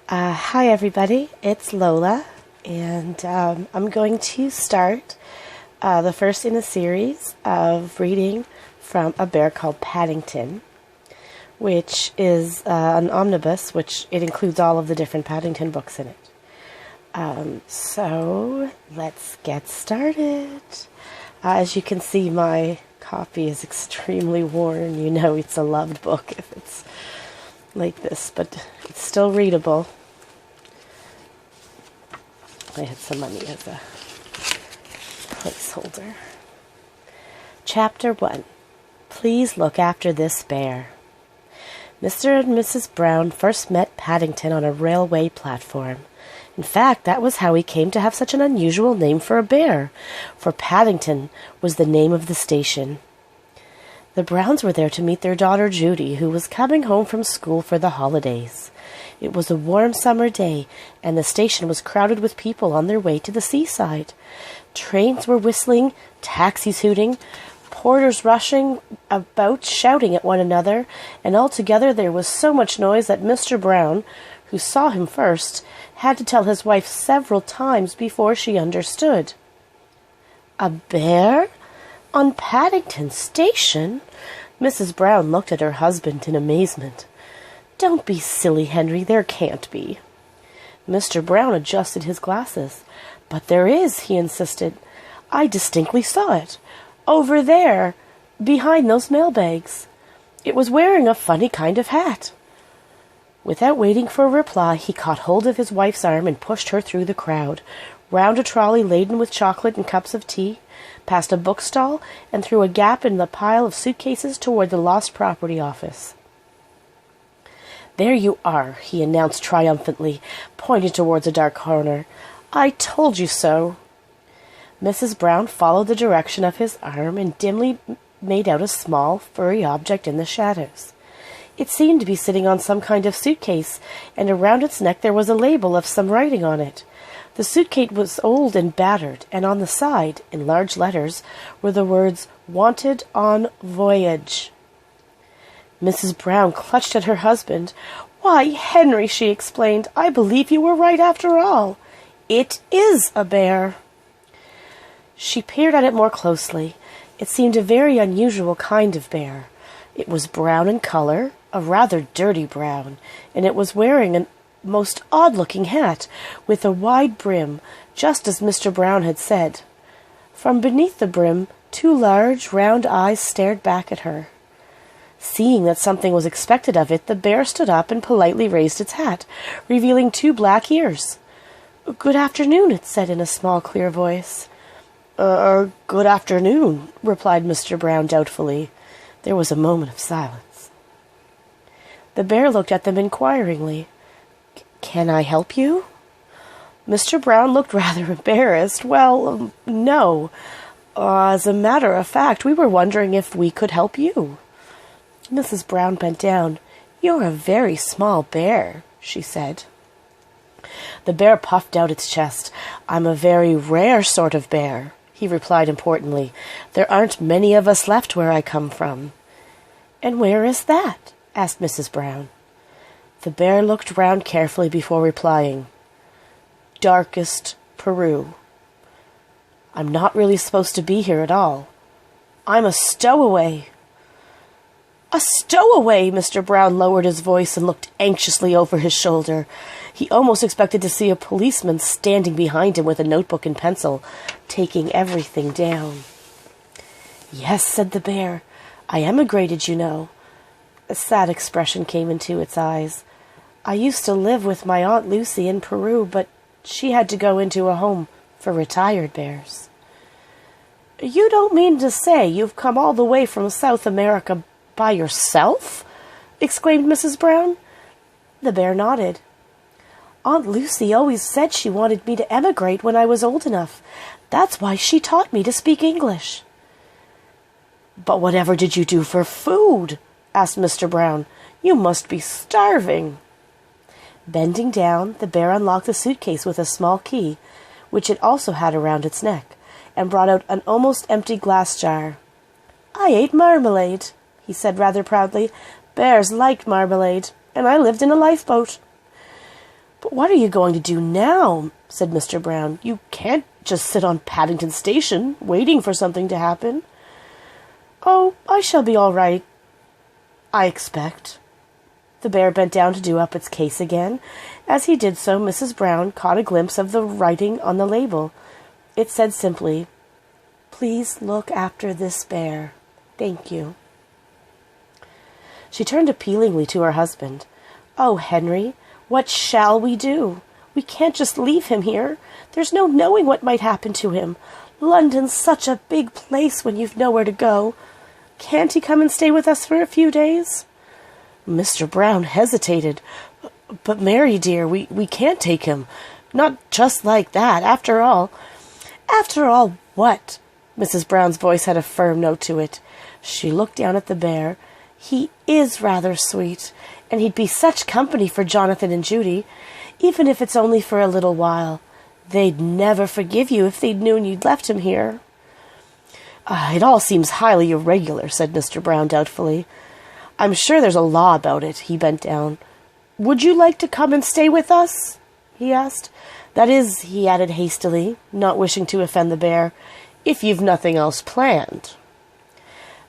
Hi everybody, it's Lola, and I'm going to start the first in a series of reading from a bear called Paddington, which is an omnibus, which it includes all of the different Paddington books in it. So let's get started. As you can see, my copy is extremely worn. You know it's a loved book if it's like this, but it's still readable. I had some money as a placeholder. Chapter 1. Please look after this bear. Mr. and Mrs. Brown first met Paddington on a railway platform. In fact, that was how he came to have such an unusual name for a bear, for Paddington was the name of the station. The Browns were there to meet their daughter Judy, who was coming home from school for the holidays. It was a warm summer day, and the station was crowded with people on their way to the seaside. Trains were whistling, taxis hooting, porters rushing about shouting at one another, and altogether there was so much noise that Mr. Brown, who saw him first, had to tell his wife several times before she understood. A bear? On Paddington Station? Mrs. Brown looked at her husband in amazement. Don't be silly, Henry, there can't be. Mr. Brown adjusted his glasses. But there is, he insisted. I distinctly saw it. Over there, behind those mailbags. It was wearing a funny kind of hat. Without waiting for a reply, he caught hold of his wife's arm and pushed her through the crowd, round a trolley laden with chocolate and cups of tea, past a bookstall, and through a gap in the pile of suitcases toward the Lost Property Office. There you are, he announced triumphantly, pointing towards a dark corner. I told you so. Mrs. Brown followed the direction of his arm and dimly made out a small, furry object in the shadows. It seemed to be sitting on some kind of suitcase, and around its neck there was a label of some writing on it. The suitcase was old and battered, and on the side, in large letters, were the words, Wanted on Voyage. Mrs. Brown clutched at her husband. Why, Henry, she explained, I believe you were right after all. It is a bear. She peered at it more closely. It seemed a very unusual kind of bear. It was brown in color, a rather dirty brown, and it was wearing a most odd-looking hat, with a wide brim, just as Mr. Brown had said. From beneath the brim, two large, round eyes stared back at her. Seeing that something was expected of it, the bear stood up and politely raised its hat, revealing two black ears. Good afternoon, it said in a small, clear voice. Good afternoon, replied Mr. Brown doubtfully. There was a moment of silence. The bear looked at them inquiringly. Can I help you? Mr. Brown looked rather embarrassed. Well, no. As a matter of fact, we were wondering if we could help you. Mrs. Brown bent down. You're a very small bear, she said. The bear puffed out its chest. I'm a very rare sort of bear, he replied importantly. There aren't many of us left where I come from. And where is that? Asked Mrs. Brown. The bear looked round carefully before replying. Darkest Peru. I'm not really supposed to be here at all. I'm a stowaway. A stowaway! Mr. Brown lowered his voice and looked anxiously over his shoulder. He almost expected to see a policeman standing behind him with a notebook and pencil, taking everything down. Yes, said the bear. I emigrated, you know. A sad expression came into its eyes. I used to live with my Aunt Lucy in Peru, but she had to go into a home for retired bears. You don't mean to say you've come all the way from South America by yourself? Exclaimed Mrs. Brown. The bear nodded. Aunt Lucy always said she wanted me to emigrate when I was old enough. That's why she taught me to speak English. But whatever did you do for food? Asked Mr. Brown. You must be starving. Bending down, the bear unlocked the suitcase with a small key, which it also had around its neck, and brought out an almost empty glass jar. I ate marmalade, he said rather proudly. Bears liked marmalade, and I lived in a lifeboat. "But what are you going to do now?" said Mr. Brown. "You can't just sit on Paddington Station, waiting for something to happen." "Oh, I shall be all right, I expect." The bear bent down to do up its case again. As he did so, Mrs. Brown caught a glimpse of the writing on the label. It said simply, "Please look after this bear. Thank you." She turned appealingly to her husband. "Oh, Henry, what shall we do? We can't just leave him here. There's no knowing what might happen to him. London's such a big place when you've nowhere to go. Can't he come and stay with us for a few days?" Mr. Brown hesitated. "But Mary, dear, we can't take him. Not just like that. After all..." "After all what?" Mrs. Brown's voice had a firm note to it. She looked down at the bear. "He is rather sweet, and he'd be such company for Jonathan and Judy, even if it's only for a little while. They'd never forgive you if they'd known you'd left him here." "It all seems highly irregular," said Mr. Brown doubtfully. "I'm sure there's a law about it." He bent down. "Would you like to come and stay with us?" he asked. "That is," he added hastily, not wishing to offend the bear, "if you've nothing else planned."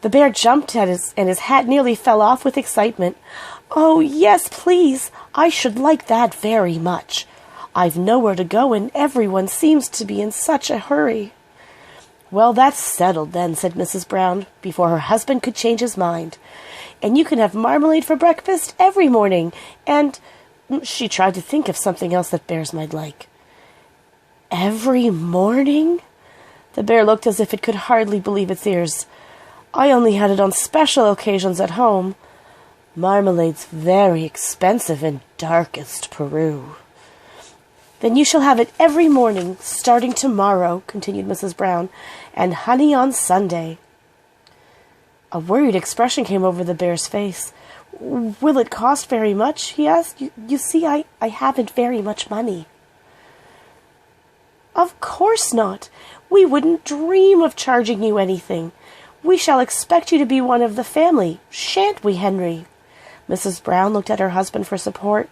The bear jumped at and his hat nearly fell off with excitement. "Oh, yes, please. I should like that very much. I've nowhere to go, and everyone seems to be in such a hurry." "Well, that's settled then," said Mrs. Brown, before her husband could change his mind. "And you can have marmalade for breakfast every morning, and..." She tried to think of something else that bears might like. "Every morning?" The bear looked as if it could hardly believe its ears. "I only had it on special occasions at home. Marmalade's very expensive in darkest Peru." "Then you shall have it every morning, starting tomorrow," continued Mrs. Brown, "and honey on Sunday." A worried expression came over the bear's face. "Will it cost very much?" he asked. You see, I haven't very much money." "Of course not. We wouldn't dream of charging you anything. We shall expect you to be one of the family, shan't we, Henry?" Mrs. Brown looked at her husband for support.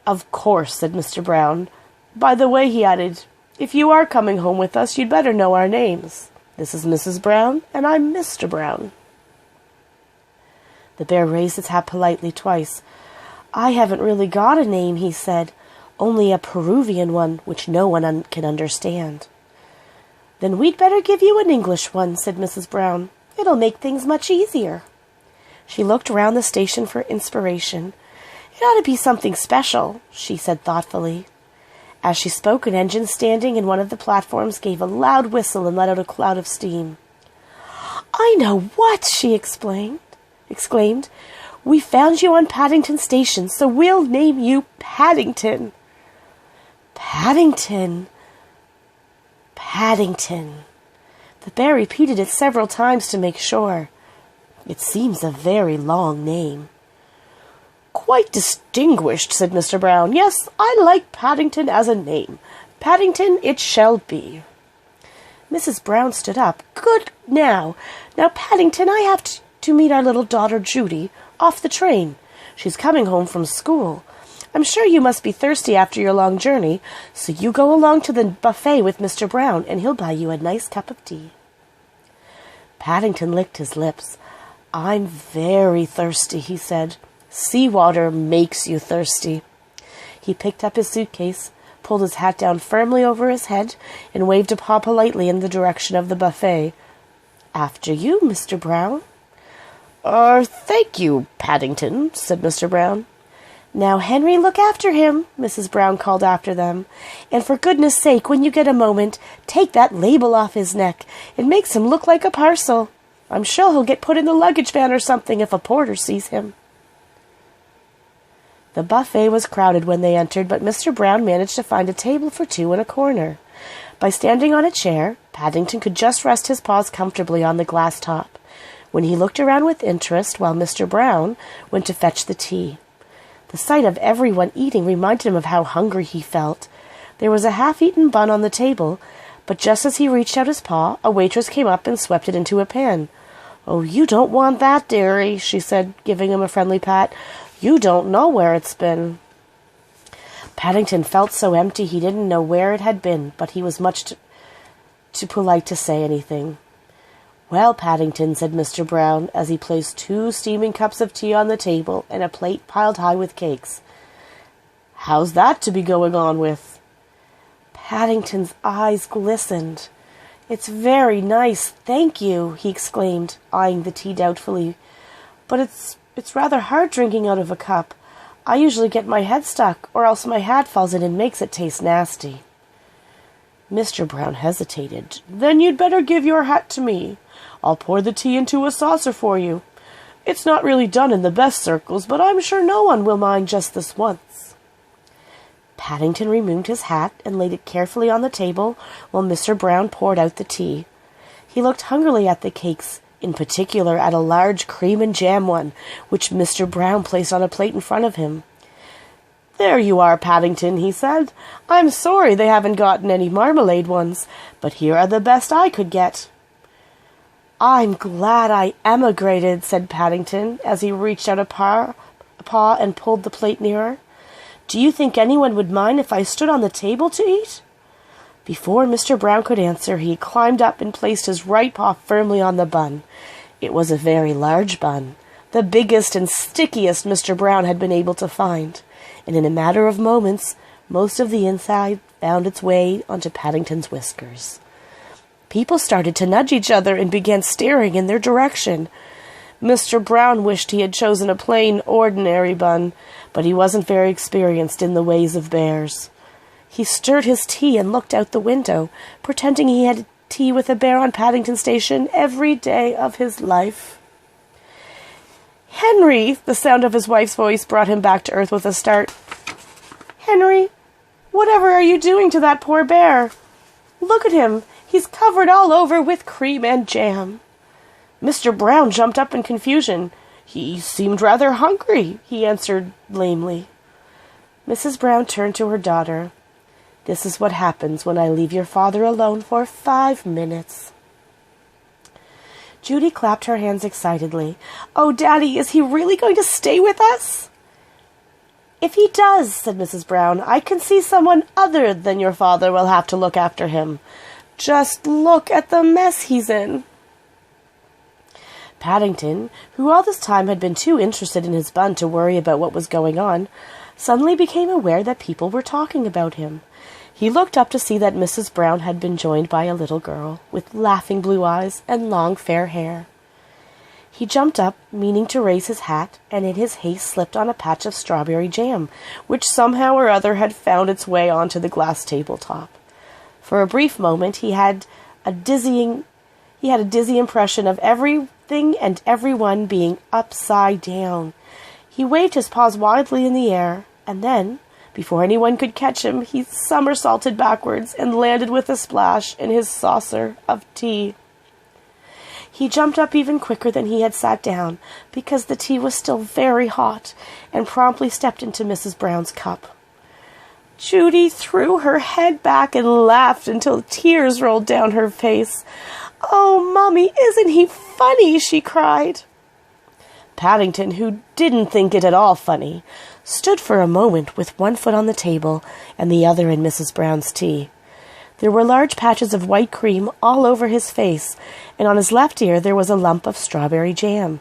"Of course," said Mr. Brown. "By the way," he added, "if you are coming home with us, you'd better know our names. This is Mrs. Brown, and I'm Mr. Brown." The bear raised its hat politely twice. "I haven't really got a name," he said, "only a Peruvian one, which no one can understand." "Then we'd better give you an English one," said Mrs. Brown. "It'll make things much easier." She looked round the station for inspiration. "It ought to be something special," she said thoughtfully. As she spoke, an engine standing in one of the platforms gave a loud whistle and let out a cloud of steam. "I know what!" she exclaimed. "We found you on Paddington Station, so we'll name you Paddington." Paddington. Paddington. The bear repeated it several times to make sure. "It seems a very long name." "Quite distinguished," said Mr. Brown. "Yes, I like Paddington as a name. Paddington it shall be." Mrs. Brown stood up. "Good now, Paddington, I have to meet our little daughter Judy off the train. She's coming home from school. I'm sure you must be thirsty after your long journey, so you go along to the buffet with Mr. Brown, and he'll buy you a nice cup of tea." Paddington licked his lips. "I'm very thirsty," he said. "Seawater makes you thirsty." He picked up his suitcase, pulled his hat down firmly over his head, and waved a paw politely in the direction of the buffet. "After you, Mr. Brown." Thank you, Paddington," said Mr. Brown. "Now, Henry, look after him," Mrs. Brown called after them. "And for goodness sake, when you get a moment, take that label off his neck. It makes him look like a parcel. I'm sure he'll get put in the luggage van or something if a porter sees him." The buffet was crowded when they entered, but Mr. Brown managed to find a table for two in a corner. By standing on a chair, Paddington could just rest his paws comfortably on the glass top, when he looked around with interest while Mr. Brown went to fetch the tea. The sight of everyone eating reminded him of how hungry he felt. There was a half-eaten bun on the table, but just as he reached out his paw, a waitress came up and swept it into a pan. "Oh, you don't want that, dearie," she said, giving him a friendly pat. "You don't know where it's been." Paddington felt so empty he didn't know where it had been, but he was much too polite to say anything. "Well, Paddington," said Mr. Brown, as he placed 2 steaming cups of tea on the table and a plate piled high with cakes. "How's that to be going on with?" Paddington's eyes glistened. "It's very nice, thank you," he exclaimed, eyeing the tea doubtfully. "But it's rather hard drinking out of a cup. I usually get my head stuck, or else my hat falls in and makes it taste nasty." Mr. Brown hesitated. "Then you'd better give your hat to me. I'll pour the tea into a saucer for you. It's not really done in the best circles, but I'm sure no one will mind just this once." Paddington removed his hat and laid it carefully on the table while Mr. Brown poured out the tea. He looked hungrily at the cakes, in particular at a large cream and jam one, which Mr. Brown placed on a plate in front of him. "There you are, Paddington," he said. "I'm sorry they haven't gotten any marmalade ones, but here are the best I could get." "I'm glad I emigrated," said Paddington, as he reached out a paw and pulled the plate nearer. "Do you think anyone would mind if I stood on the table to eat?" Before Mr. Brown could answer, he climbed up and placed his right paw firmly on the bun. It was a very large bun, the biggest and stickiest Mr. Brown had been able to find, and in a matter of moments, most of the inside found its way onto Paddington's whiskers. People started to nudge each other and began staring in their direction. Mr. Brown wished he had chosen a plain, ordinary bun, but he wasn't very experienced in the ways of bears. He stirred his tea and looked out the window, pretending he had tea with a bear on Paddington Station every day of his life. "Henry!" The sound of his wife's voice brought him back to earth with a start. "Henry, whatever are you doing to that poor bear? Look at him! He's covered all over with cream and jam." Mr. Brown jumped up in confusion. "He seemed rather hungry," he answered lamely. Mrs. Brown turned to her daughter. "This is what happens when I leave your father alone for 5 minutes." Judy clapped her hands excitedly. "Oh, Daddy, is he really going to stay with us?" "If he does," said Mrs. Brown, "I can see someone other than your father will have to look after him. Just look at the mess he's in." Paddington, who all this time had been too interested in his bun to worry about what was going on, suddenly became aware that people were talking about him. He looked up to see that Mrs. Brown had been joined by a little girl with laughing blue eyes and long fair hair. He jumped up, meaning to raise his hat, and in his haste slipped on a patch of strawberry jam, which somehow or other had found its way onto the glass tabletop. For a brief moment he had a dizzy impression of everything and everyone being upside down. He waved his paws wildly in the air, and then, before anyone could catch him, he somersaulted backwards and landed with a splash in his saucer of tea. He jumped up even quicker than he had sat down, because the tea was still very hot, and promptly stepped into Mrs. Brown's cup. Judy threw her head back and laughed until tears rolled down her face. "Oh, Mommy, isn't he funny?" she cried. Paddington, who didn't think it at all funny, stood for a moment with one foot on the table and the other in Mrs. Brown's tea. There were large patches of white cream all over his face, and on his left ear there was a lump of strawberry jam.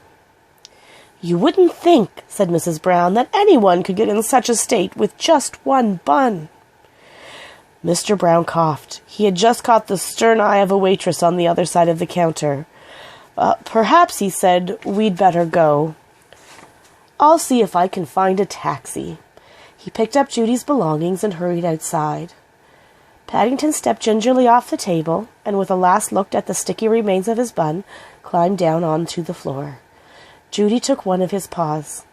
"You wouldn't think," said Mrs. Brown, "that anyone could get in such a state with just one bun." Mr. Brown coughed. He had just caught the stern eye of a waitress on the other side of the counter. Perhaps," he said, "we'd better go. I'll see if I can find a taxi." He picked up Judy's belongings and hurried outside. Paddington stepped gingerly off the table, and with a last look at the sticky remains of his bun, climbed down onto the floor. Judy took one of his paws.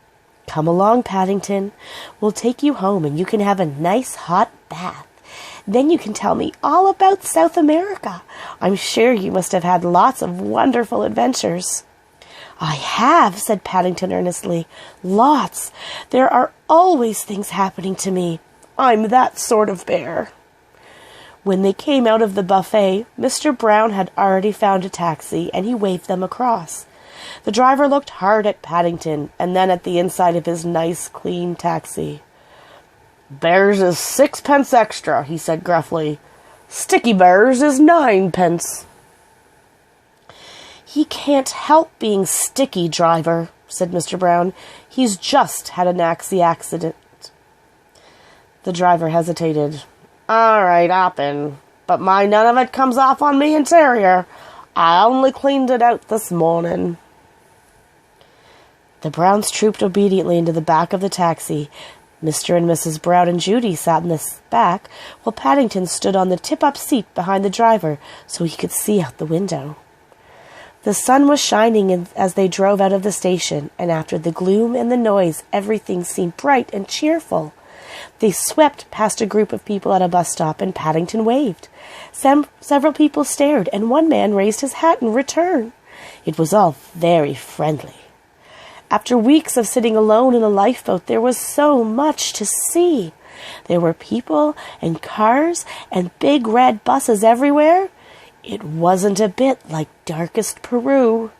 "Come along, Paddington. We'll take you home, and you can have a nice hot bath. Then you can tell me all about South America. I'm sure you must have had lots of wonderful adventures." "I have," said Paddington earnestly. "Lots. There are always things happening to me. I'm that sort of bear." When they came out of the buffet, Mr. Brown had already found a taxi, and he waved them across. The driver looked hard at Paddington, and then at the inside of his nice, clean taxi. "Bears is 6 pence extra," he said gruffly. "Sticky bears is 9 pence." "He can't help being sticky, driver," said Mr. Brown. "He's just had an accident." The driver hesitated. "All right, 'appen. But mind none of it comes off on me interior. I only cleaned it out this morning." The Browns trooped obediently into the back of the taxi. Mr. and Mrs. Brown and Judy sat in the back, while Paddington stood on the tip-up seat behind the driver so he could see out the window. The sun was shining as they drove out of the station, and after the gloom and the noise, everything seemed bright and cheerful. They swept past a group of people at a bus stop, and Paddington waved. Several people stared, and one man raised his hat in return. It was all very friendly. After weeks of sitting alone in a lifeboat, there was so much to see. There were people and cars and big red buses everywhere. It wasn't a bit like darkest Peru.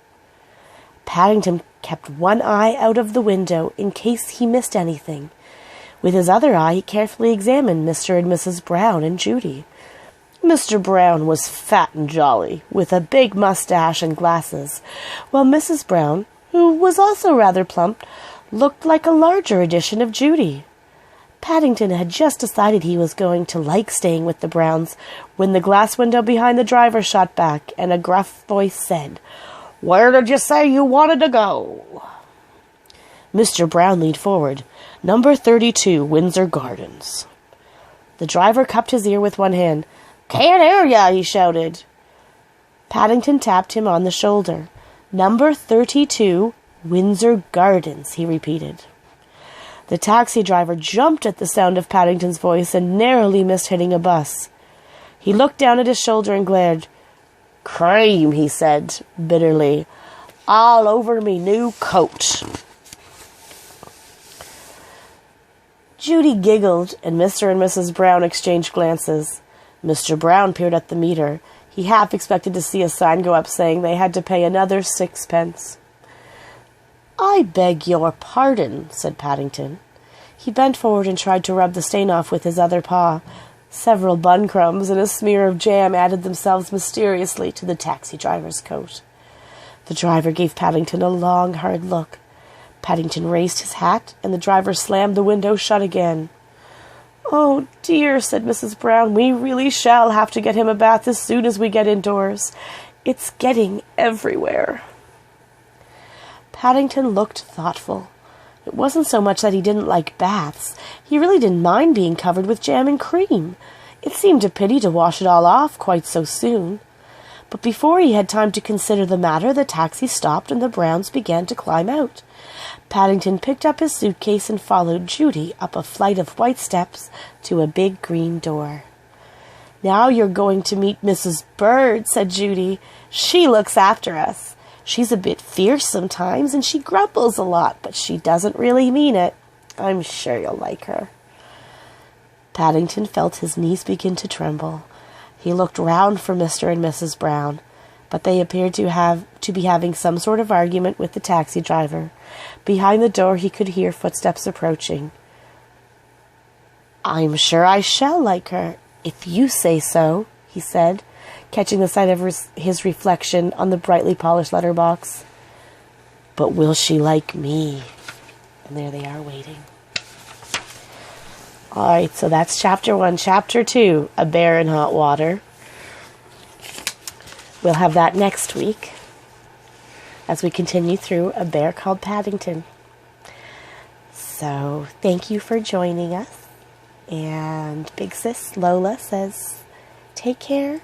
Paddington kept one eye out of the window in case he missed anything. With his other eye, he carefully examined Mr. and Mrs. Brown and Judy. Mr. Brown was fat and jolly, with a big mustache and glasses, while Mrs. Brown, who was also rather plump, looked like a larger edition of Judy. Paddington had just decided he was going to like staying with the Browns when the glass window behind the driver shot back and a gruff voice said, "Where did you say you wanted to go?" Mr. Brown leaned forward. "Number 32, Windsor Gardens." The driver cupped his ear with one hand. "Can't hear ya," he shouted. Paddington tapped him on the shoulder. "Number 32, Windsor Gardens," he repeated. The taxi driver jumped at the sound of Paddington's voice and narrowly missed hitting a bus. He looked down at his shoulder and glared. "Cream," he said bitterly, "all over me new coat." Judy giggled, and Mr. and Mrs. Brown exchanged glances. Mr. Brown peered at the meter. He half expected to see a sign go up saying they had to pay another 6 pence. "I beg your pardon," said Paddington. He bent forward and tried to rub the stain off with his other paw. Several bun crumbs and a smear of jam added themselves mysteriously to the taxi driver's coat. The driver gave Paddington a long, hard look. Paddington raised his hat, and the driver slammed the window shut again. "Oh, dear," said Mrs. Brown, "we really shall have to get him a bath as soon as we get indoors. It's getting everywhere." Paddington looked thoughtful. It wasn't so much that he didn't like baths. He really didn't mind being covered with jam and cream. It seemed a pity to wash it all off quite so soon. But before he had time to consider the matter, the taxi stopped and the Browns began to climb out. Paddington picked up his suitcase and followed Judy up a flight of white steps to a big green door. "Now you're going to meet Mrs. Bird," said Judy. "She looks after us. She's a bit fierce sometimes, and she grumbles a lot, but she doesn't really mean it. I'm sure you'll like her." Paddington felt his knees begin to tremble. He looked round for Mr. and Mrs. Brown, but they appeared to be having some sort of argument with the taxi driver. Behind the door he could hear footsteps approaching. "I'm sure I shall like her, if you say so," he said, catching the sight of his reflection on the brightly polished letterbox. "But will she like me?" And there they are waiting. All right, so that's chapter 1. Chapter 2, A Bear in Hot Water. We'll have that next week as we continue through A Bear Called Paddington. So thank you for joining us. And Big Sis Lola says, take care.